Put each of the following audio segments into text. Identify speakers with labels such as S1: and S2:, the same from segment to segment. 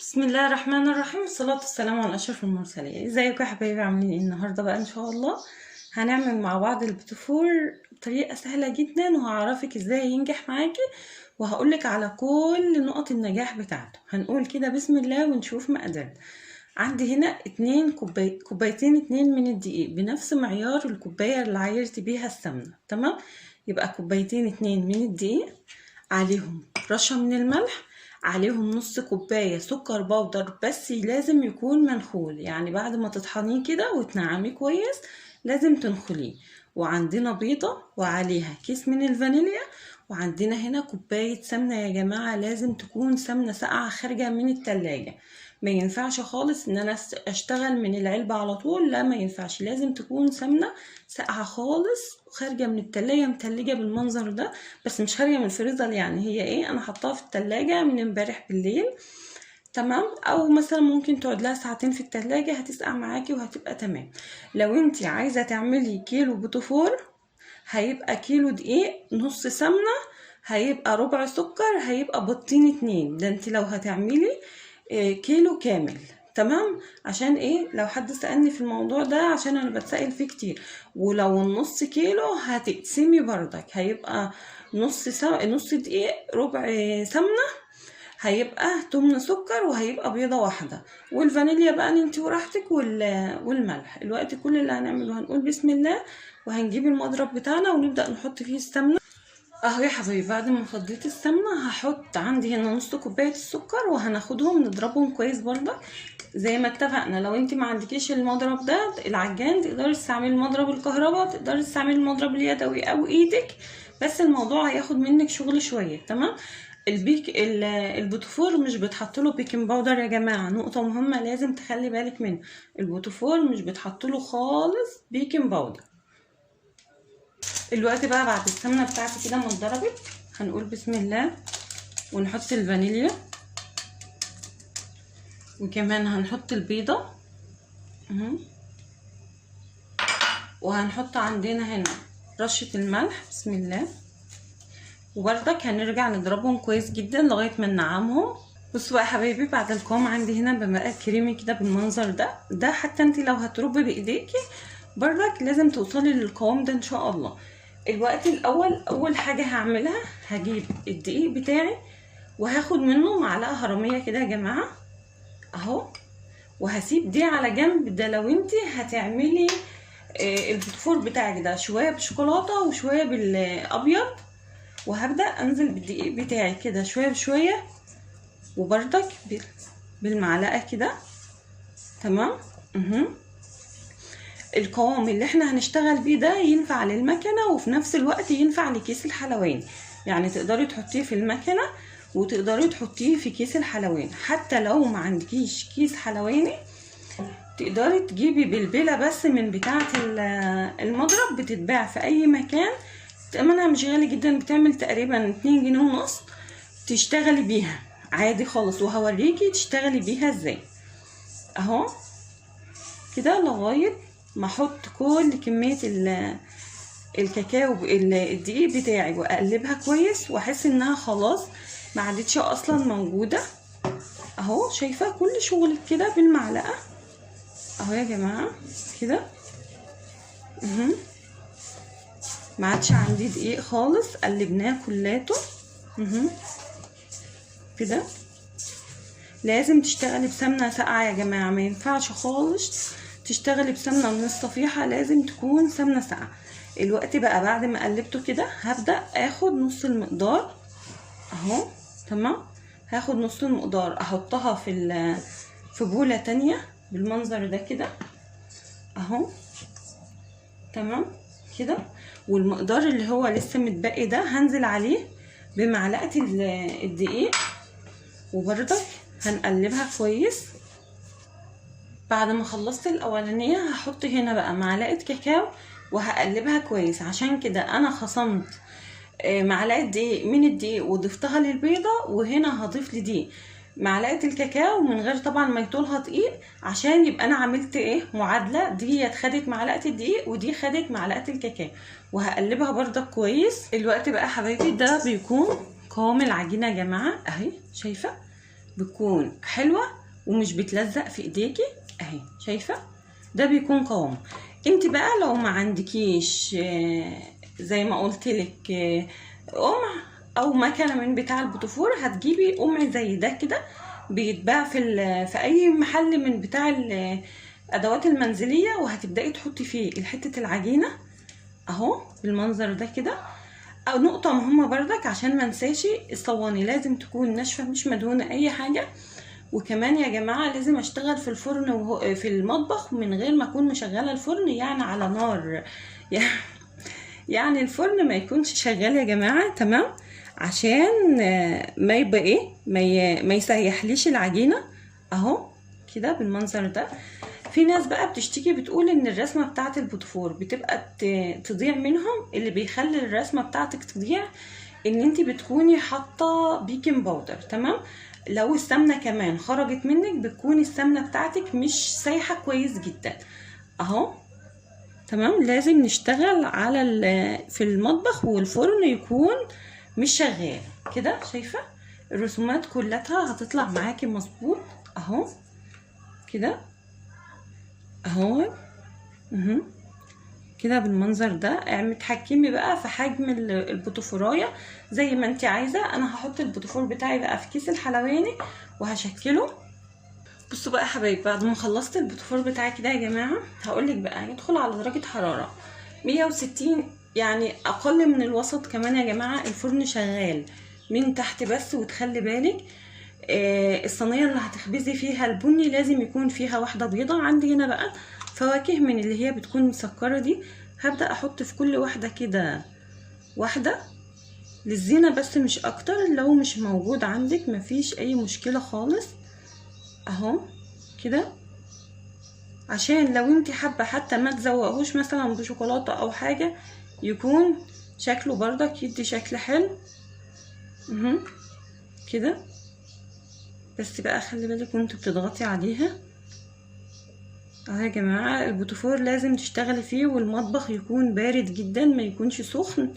S1: بسم الله الرحمن الرحيم، والصلاة والسلام على أشرف المرسلين. ازيكم يا حبايبي؟ عاملين ايه النهارده؟ بقى ان شاء الله هنعمل مع بعض البيتفور بطريقة سهلة جدا، وهعرفك ازاي ينجح معاكي، وهقولك على كل نقط النجاح بتاعته. هنقول كده بسم الله ونشوف مقاديرنا. عندي هنا كوبايتين اتنين من الدقيق بنفس معيار الكوباية اللي عايرت بيها السمنة. تمام، يبقى كوبايتين اتنين من الدقيق، عليهم رشة من الملح، عليهم نص كوباية سكر بودر، بس لازم يكون منخول، يعني بعد ما تطحنيه كده وتنعميه كويس لازم تنخليه. وعندنا بيضة وعليها كيس من الفانيليا، وعندنا هنا كوباية سمنة. يا جماعة لازم تكون سمنة ساقعة خارجة من التلاجة، ما ينفعش خالص ان انا اشتغل من العلبة على طول، لا ما ينفعش، لازم تكون سمنة ساقعة خالص خارجة من التلاجة متلجة بالمنظر ده، بس مش خارجة من الفريزر، يعني هي ايه، انا حطاها في التلاجة من امبارح بالليل. تمام، او مثلا ممكن تقعد لها ساعتين في التلاجة هتسقع معاكي وهتبقى تمام. لو انتي عايزة تعملي كيلو بوتفور هيبقى كيلو دقيق، نص سمنة، هيبقى ربع سكر، هيبقى بيضتين اتنين. ده انتي لو هتعملي كيلو كامل. تمام، عشان ايه؟ لو حد سألني في الموضوع ده عشان انا بتسأل فيه كتير. ولو النص كيلو هتقسمي بردك، هيبقى نص دقيق، ربع سمنة، هيبقى تمن سكر، وهيبقى بيضة واحدة، والفانيليا بقى انت وراحتك، والملح. الوقت كل اللي هنعمله هنقول بسم الله، وهنجيب المضرب بتاعنا ونبدأ نحط فيه السمنة. اهو يا حبايبي، بعد ما فضيت السمنه هحط عندي هنا نص كوبايه السكر، وهناخدهم نضربهم كويس برضه زي ما اتفقنا. لو انت ما عندكيش المضرب ده العجان، تقدري تستعملي المضرب الكهرباء، تقدري تستعملي المضرب اليدوي او ايدك، بس الموضوع هياخد منك شغل شويه. تمام، البوتفور مش بتحط له بيكنج باودر يا جماعه، نقطه مهمه لازم تخلي بالك منها، البوتفور مش بتحط له خالص بيكنج باودر. الوقت بقى بعد السمنه بتاعتي كده ما اتضربت، هنقول بسم الله ونحط الفانيليا، وكمان هنحط البيضه، وهنحط عندنا هنا رشه الملح بسم الله، وبرضك هنرجع نضربهم كويس جدا لغايه ما ننعمهم. بصوا بقى يا حبايبي، بعد القوام عندي هنا بمقى كريمي كده بالمنظر ده حتى انت لو هتربي بايديكي برضك لازم توصلي للقوام ده ان شاء الله. الوقت الاول، اول حاجه هعملها هجيب الدقيق بتاعي وهاخد منه معلقه هرميه كده يا جماعه اهو، وهسيب دي على جنب. ده لو انت هتعملي البوتفور بتاعك ده شويه بشوكولاته وشويه بالابيض، وهبدا انزل بالدقيق بتاعي كده شويه بشويه، وبرضك بالمعلقه كده. تمام، القوام اللي احنا هنشتغل بيه ده ينفع للمكنه، وفي نفس الوقت ينفع لكيس الحلواني، يعني تقدري تحطيه في المكنه وتقدري تحطيه في كيس الحلواني. حتى لو ما عندكيش كيس حلواني تقدري تجيبي بلبله بس من بتاعه المضرب، بتتباع في اي مكان، تمنها مش غالي جدا، بتعمل تقريبا 2 جنيه ونص، تشتغلي بيها عادي خالص، وهوريكي تشتغلي بيها ازاي. اهو كده لغايه ما احط كل كميه الكاكاو الدقيق بتاعي واقلبها كويس، واحس انها خلاص ما عادتش اصلا موجوده. اهو شايفه كل شغلك كده بالمعلقه اهو يا جماعه كده. ما عادش عندي دقيق خالص، قلبناه كلاته كده. لازم تشتغلي بسمنه ساقعه يا جماعه، ما ينفعش خالص تشتغلي بسمنه من الصفيحه، لازم تكون سمنه ساقعه. الوقت بقى بعد ما قلبته كده هبدا اخد نص المقدار اهو. تمام، هاخد نص المقدار احطها في بوله تانية بالمنظر ده كده اهو. تمام كده، والمقدار اللي هو لسه متبقي ده هنزل عليه بمعلقه الدقيق، وبرضك هنقلبها كويس. بعد ما خلصت الاولانيه هحط هنا بقى معلقه كاكاو وهقلبها كويس. عشان كده انا خصمت معلقه دقيق من الدقيق وضفتها للبيضه، وهنا هضيف لدي معلقه الكاكاو من غير طبعا ما يطولها دقيق، عشان يبقى انا عملت ايه، معادله، دي خدت معلقه الدقيق ودي خدت معلقه الكاكاو، وهقلبها برضك كويس. الوقت بقى حبايبي ده بيكون قوام العجينه يا جماعه اهي، شايفه بتكون حلوة ومش بتلزق في ايديكي اهي، شايفة؟ ده بيكون قوام. انت بقى لو ما عندكيش زي ما قلتلك قمع او مكنه من بتاع البوتفور، هتجيبي قمع زي ده كده، بيتباع في اي محل من بتاع الادوات المنزليه، وهتبداي تحطي فيه حته العجينه اهو بالمنظر ده كده. او نقطه مهمه بردك عشان ما انساش، الصواني لازم تكون ناشفه مش مدهونه اي حاجه. وكمان يا جماعه لازم اشتغل في الفرن في المطبخ من غير ما اكون مشغله الفرن، يعني على نار يعني الفرن ما يكونش شغال يا جماعه، تمام؟ عشان ما يبقى ايه، ما يسيحليش العجينه اهو كده بالمنظر ده. في ناس بقى بتشتكي بتقول ان الرسمه بتاعه البوتفور بتبقى تضيع منهم. اللي بيخلي الرسمه بتاعتك تضيع ان انت بتكوني حاطه بيكنج باودر، تمام؟ لو السمنه كمان خرجت منك بتكون السمنه بتاعتك مش سايحه كويس جدا اهو، تمام؟ لازم نشتغل على في المطبخ والفرن يكون مش شغال كده. شايفه الرسومات كلها هتطلع معاكي مظبوط اهو كده اهو كده بالمنظر ده. متحكمي بقى في حجم البوتفورايه زي ما انت عايزه. انا هحط البوتفور بتاعي بقى في كيس الحلواني وهشكله. بصوا بقى يا حبايبي، بعد ما خلصت البوتفور بتاعي كده يا جماعه، هقولك بقى يدخل على درجه حراره 160، يعني اقل من الوسط كمان يا جماعه. الفرن شغال من تحت بس، وتخلي بالك الصينيه اللي هتخبزي فيها البني لازم يكون فيها واحده بيضه. عندي هنا بقى فواكه من اللي هي بتكون مسكره دي، هبدا احط في كل واحده كده واحده للزينه بس مش اكتر. لو مش موجود عندك مفيش اي مشكله خالص اهو كده، عشان لو انت حابه حتى ما تزوقهوش مثلا بشوكولاته او حاجه، يكون شكله برضك يدي شكل حلو كده. بس بقى خلي بالك وانتوا بتضغطي عليها اهو يا جماعه. البوتفور لازم تشتغلي فيه والمطبخ يكون بارد جدا، ما يكونش سخن.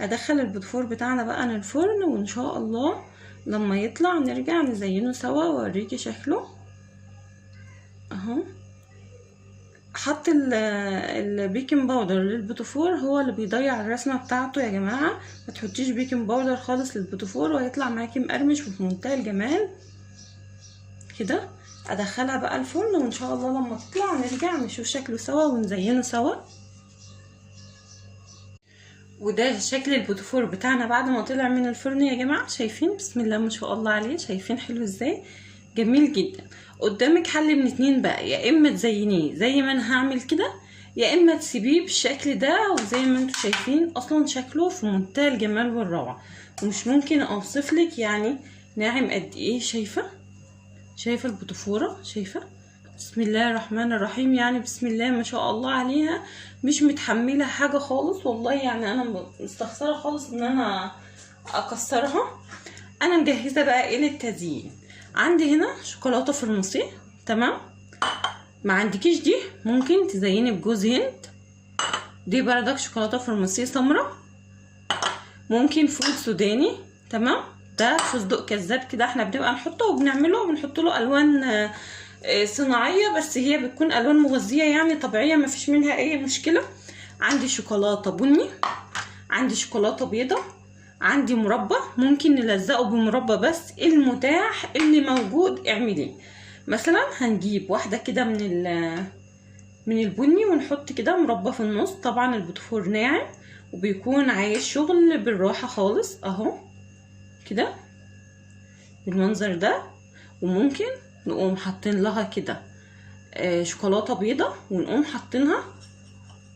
S1: ادخل البوتفور بتاعنا بقى للفرن، وان شاء الله لما يطلع نرجع نزينه سوا واوريكي شكله اهو. حط البيكنج باودر للبوتفور، هو اللي بيضيع الرسمه بتاعته يا جماعه. ما تحطيش بيكنج باودر خالص للبوتفور وهيطلع معاكي مقرمش وفي منتهى الجمال كده. ادخلها بقى الفرن، وان شاء الله لما تطلع نرجع نشوف شكله سوا ونزينه سوا. وده شكل البوتفور بتاعنا بعد ما طلع من الفرن يا جماعه. شايفين بسم الله ما شاء الله عليه؟ شايفين حلو ازاي؟ جميل جدا. قدامك حل من اتنين بقى، يا اما تزينيه زي ما انا هعمل كده، يا اما تسيبيه بالشكل ده. وزي ما انتم شايفين اصلا شكله في منتهى الجمال والروعه، ومش ممكن اوصفلك يعني ناعم قد ايه. شايفه البوتفوره؟ شايفه بسم الله الرحمن الرحيم؟ يعني بسم الله ما شاء الله عليها، مش متحمله حاجه خالص والله. يعني انا مستخسره خالص ان انا اكسرها. انا مجهزه بقى ايه للتزيين. عندي هنا شوكولاته فرنسي، تمام؟ ما عندكيش دي ممكن تزيني بجوز هند، دي بردك شوكولاته فرنسي سمراء. ممكن فول سوداني، تمام؟ ده فستق كذاب كده احنا بنبقى نحطه وبنعمله وبنحط له الوان صناعيه، بس هي بتكون الوان مغذيه يعني طبيعيه ما فيش منها اي مشكله. عندي شوكولاته بني، عندي شوكولاته بيضه، عندي مربى. ممكن نلزقه بمربى بس المتاح اللي موجود اعمليه. مثلا هنجيب واحده كده من البني ونحط كده مربى في النص. طبعا البوتفور ناعم وبيكون عايز شغل بالراحه خالص اهو كده بالمنظر ده. وممكن نقوم حاطين لها كده شوكولاته بيضه، ونقوم حاطينها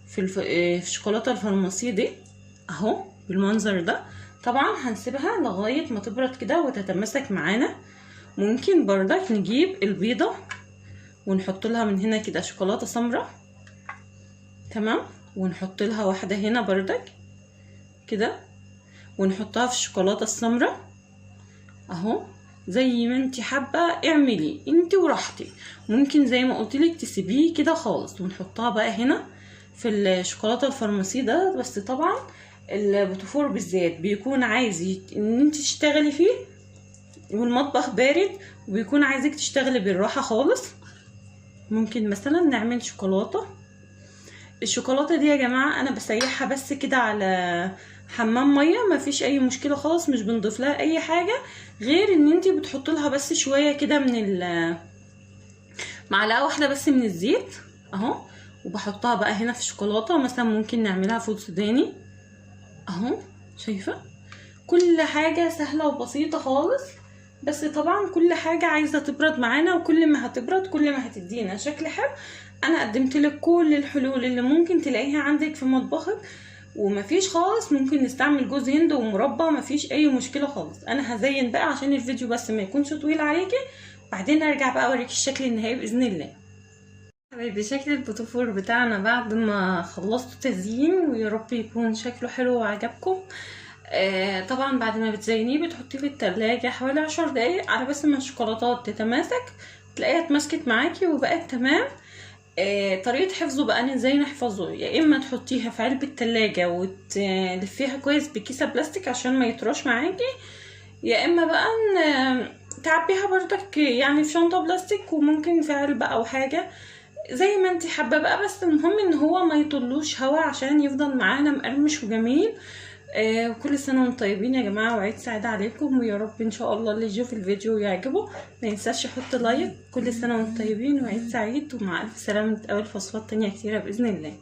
S1: في الشوكولاته الفرنسيه دي اهو بالمنظر ده. طبعا هنسيبها لغايه ما تبرد كده وتتماسك معانا. ممكن بردك نجيب البيضه ونحط لها من هنا كده شوكولاته سمراء، تمام؟ ونحط لها واحده هنا بردك كده، ونحطها في الشوكولاته السمراء اهو زي ما انت حابه. اعملي انت وراحتك. ممكن زي ما قلت لك تسيبيه كده خالص ونحطها بقى هنا في الشوكولاته الفرنسي ده. بس طبعا البوتفور بالذات بيكون عايز ان انت تشتغلي فيه والمطبخ بارد وبيكون عايزك تشتغلي بالراحة خالص، ممكن مثلا نعمل شوكولاتة. الشوكولاتة دي يا جماعة انا بسيحها بس كده على حمام مية، مفيش اي مشكلة خالص، مش بنضيف لها اي حاجة غير ان انتي بتحط لها بس شوية كده من معلقة واحدة بس من الزيت اهو، وبحطها بقى هنا في الشوكولاتة. مثلا ممكن نعملها فول سوداني اهو، شايفة؟ كل حاجة سهلة وبسيطة خالص، بس طبعا كل حاجة عايزة تبرد معانا، وكل ما هتبرد كل ما هتدينا شكل حلو. انا قدمت لك كل الحلول اللي ممكن تلاقيها عندك في مطبخك، ومفيش خالص ممكن نستعمل جوز هند ومربى، مفيش اي مشكلة خالص. انا هزين بقى عشان الفيديو بس ما يكونش طويل عليكي، بعدين ارجع بقى اوريك الشكل النهائي باذن الله. حبايبي شكل البوتفور بتاعنا بعد ما خلصت تزيين، ويا رب يكون شكله حلو وعجبكم. طبعا بعد ما بتزينيه بتحطيه في التلاجة حوالي 10 دقايق على بس ما الشوكولاتات تتماسك، تلاقيها اتمسكت معاكي وبقت تمام. طريقة حفظه بقى ازاي نحفظه، يا اما تحطيها في علبة تلاجة وتلفيها كويس بكيسة بلاستيك عشان ما يطراش معاكي، يا اما بقى تعبيها بردك يعني في شنطة بلاستيك، وممكن في علبة او حاجة زي ما انت حابه بقى. بس المهم ان هو ما يطلوش هوا عشان يفضل معانا مقرمش وجميل. وكل سنه وانتم طيبين يا جماعه، وعيد سعيد عليكم، ويا رب ان شاء الله اللي يشوف الفيديو يعجبه ما ينساش يحط لايك. كل سنه وانتم طيبين وعيد سعيد، ومع الف سلامه، نتقابل في وصفات تانية كتيره باذن الله.